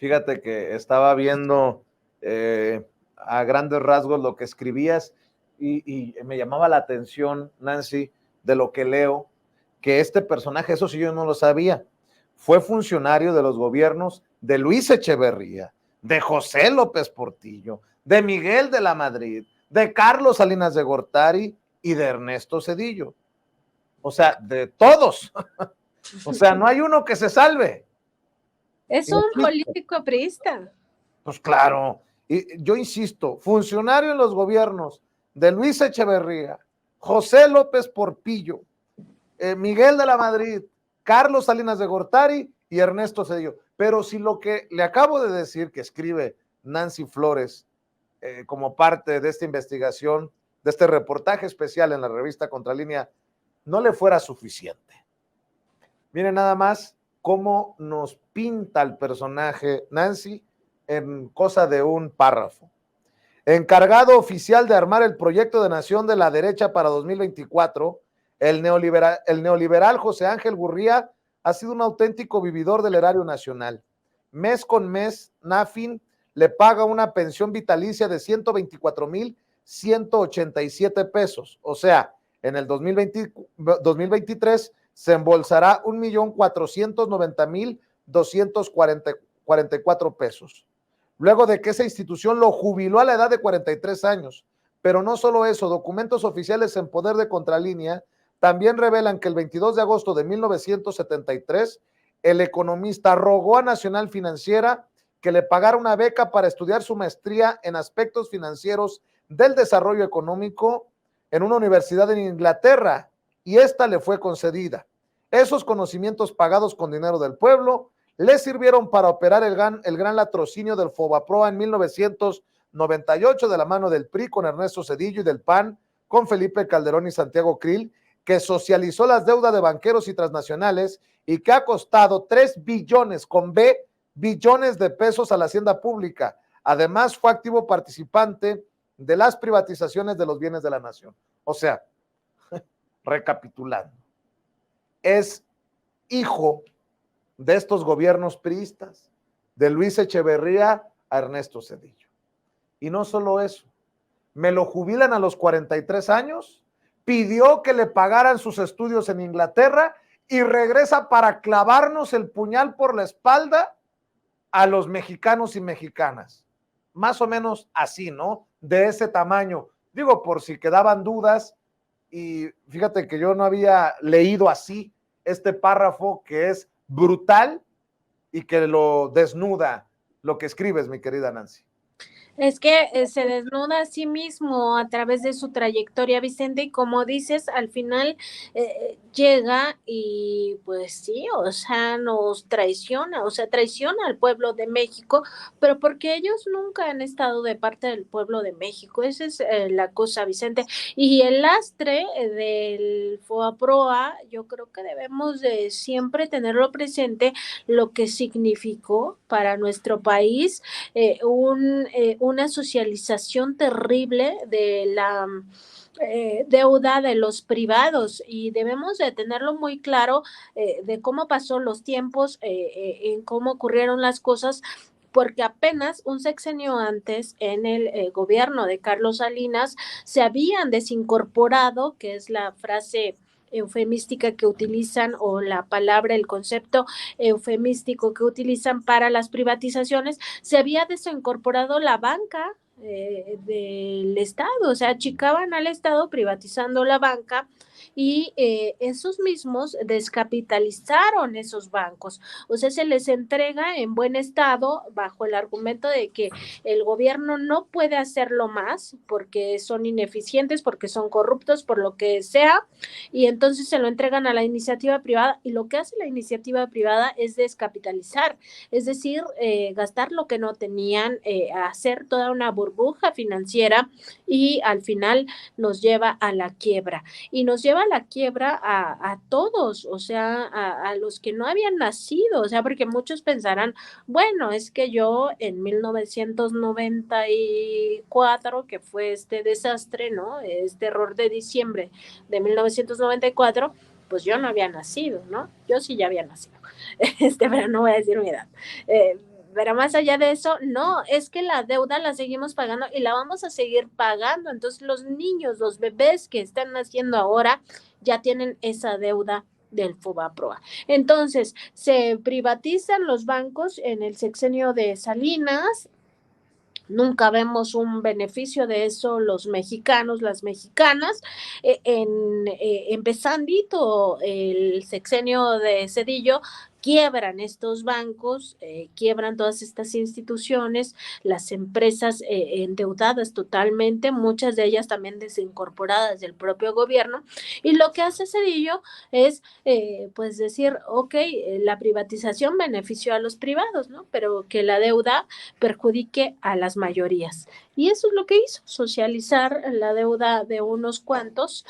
Fíjate que estaba viendo a grandes rasgos lo que escribías y me llamaba la atención, Nancy, de lo que leo, que este personaje, eso sí yo no lo sabía, fue funcionario de los gobiernos de Luis Echeverría, de José López Portillo, de Miguel de la Madrid, de Carlos Salinas de Gortari y de Ernesto Zedillo. O sea, de todos. O sea, no hay uno que se salve. Es un político priista. Pues claro, y yo insisto, funcionario en los gobiernos de Luis Echeverría, José López Portillo, Miguel de la Madrid, Carlos Salinas de Gortari y Ernesto Zedillo. Pero si lo que le acabo de decir que escribe Nancy Flores como parte de esta investigación, de este reportaje especial en la revista Contralínea, no le fuera suficiente. Miren nada más cómo nos pinta el personaje Nancy en cosa de un párrafo. Encargado oficial de armar el proyecto de nación de la derecha para 2024, el neoliberal José Ángel Gurría ha sido un auténtico vividor del erario nacional. Mes con mes, NAFIN le paga una pensión vitalicia de 124,187 pesos. O sea, en el 2023 se embolsará 1,490,244 pesos. Luego de que esa institución lo jubiló a la edad de 43 años. Pero no solo eso, documentos oficiales en poder de Contralínea también revelan que el 22 de agosto de 1973, el economista rogó a Nacional Financiera que le pagara una beca para estudiar su maestría en aspectos financieros del desarrollo económico en una universidad en Inglaterra, y esta le fue concedida. Esos conocimientos pagados con dinero del pueblo le sirvieron para operar el gran latrocinio del Fobaproa en 1998 de la mano del PRI con Ernesto Zedillo y del PAN con Felipe Calderón y Santiago Krill, que socializó las deudas de banqueros y transnacionales y que ha costado 3 billones, con B, billones de pesos a la hacienda pública. Además, fue activo participante de las privatizaciones de los bienes de la nación. O sea, recapitulando, es hijo de estos gobiernos priistas, de Luis Echeverría a Ernesto Zedillo. Y no solo eso, me lo jubilan a los 43 años, pidió que le pagaran sus estudios en Inglaterra y regresa para clavarnos el puñal por la espalda a los mexicanos y mexicanas. Más o menos así, ¿no? De ese tamaño. Digo, por si quedaban dudas, y fíjate que yo no había leído así este párrafo que es brutal y que lo desnuda lo que escribes, mi querida Nancy. Es que se desnuda a sí mismo a través de su trayectoria, Vicente, y como dices, al final llega y pues sí, o sea, nos traiciona, o sea, traiciona al pueblo de México, pero porque ellos nunca han estado de parte del pueblo de México, esa es la cosa, Vicente. Y el lastre del FOAPROA, yo creo que debemos de siempre tenerlo presente, lo que significó para nuestro país una socialización terrible de la deuda de los privados, y debemos de tenerlo muy claro de cómo pasó los tiempos, en cómo ocurrieron las cosas, porque apenas un sexenio antes, en el gobierno de Carlos Salinas, se habían desincorporado, que es la frase eufemística que utilizan, o la palabra, el concepto eufemístico que utilizan para las privatizaciones, se había desincorporado la banca del Estado, o sea, achicaban al Estado privatizando la banca, y esos mismos descapitalizaron esos bancos, o sea, se les entrega en buen estado bajo el argumento de que el gobierno no puede hacerlo más porque son ineficientes, porque son corruptos, por lo que sea, y entonces se lo entregan a la iniciativa privada, y lo que hace la iniciativa privada es descapitalizar, es decir, gastar lo que no tenían, hacer toda una burbuja financiera, y al final nos lleva a la quiebra, y nos lleva a la quiebra a todos, o sea, a los que no habían nacido, o sea, porque muchos pensarán, bueno, es que yo en 1994, que fue este desastre, ¿no? Este error de diciembre de 1994, pues yo no había nacido, ¿no? Yo sí ya había nacido, pero no voy a decir mi edad. Pero más allá de eso, no, es que la deuda la seguimos pagando y la vamos a seguir pagando. Entonces los niños, los bebés que están naciendo ahora ya tienen esa deuda del Fobaproa. Entonces, se privatizan los bancos en el sexenio de Salinas. Nunca vemos un beneficio de eso los mexicanos, las mexicanas, empezandito el sexenio de Cedillo, quiebran estos bancos, quiebran todas estas instituciones, las empresas endeudadas totalmente, muchas de ellas también desincorporadas del propio gobierno, y lo que hace Cedillo es pues decir, ok, la privatización benefició a los privados, ¿no? Pero que la deuda perjudique a las mayorías. Y eso es lo que hizo, socializar la deuda de unos cuantos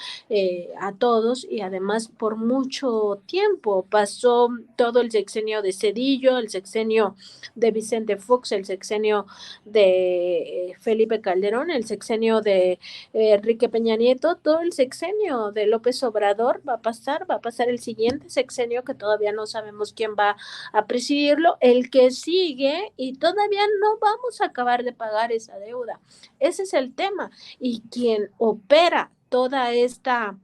a todos, y además por mucho tiempo pasó todo el sexenio de Cedillo, el sexenio de Vicente Fox, el sexenio de Felipe Calderón, el sexenio de Enrique Peña Nieto, todo el sexenio de López Obrador va a pasar el siguiente sexenio que todavía no sabemos quién va a presidirlo, el que sigue, y todavía no vamos a acabar de pagar esa deuda. Ese es el tema. Y quien opera toda esta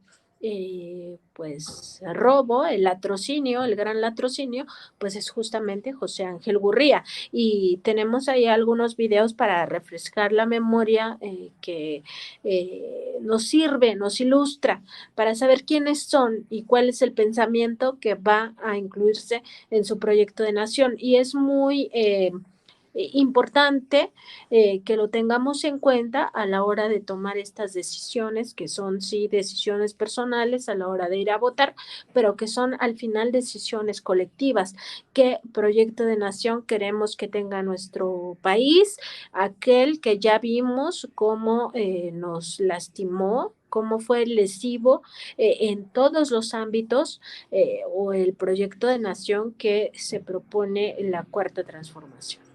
pues robo, el latrocinio, el gran latrocinio, pues es justamente José Ángel Gurría. Y tenemos ahí algunos videos para refrescar la memoria que nos sirve, nos ilustra para saber quiénes son y cuál es el pensamiento que va a incluirse en su proyecto de nación. Y es muy importante que lo tengamos en cuenta a la hora de tomar estas decisiones, que son sí decisiones personales a la hora de ir a votar, pero que son al final decisiones colectivas. ¿Qué proyecto de nación queremos que tenga nuestro país? Aquel que ya vimos cómo nos lastimó, cómo fue lesivo en todos los ámbitos, o el proyecto de nación que se propone en la cuarta transformación.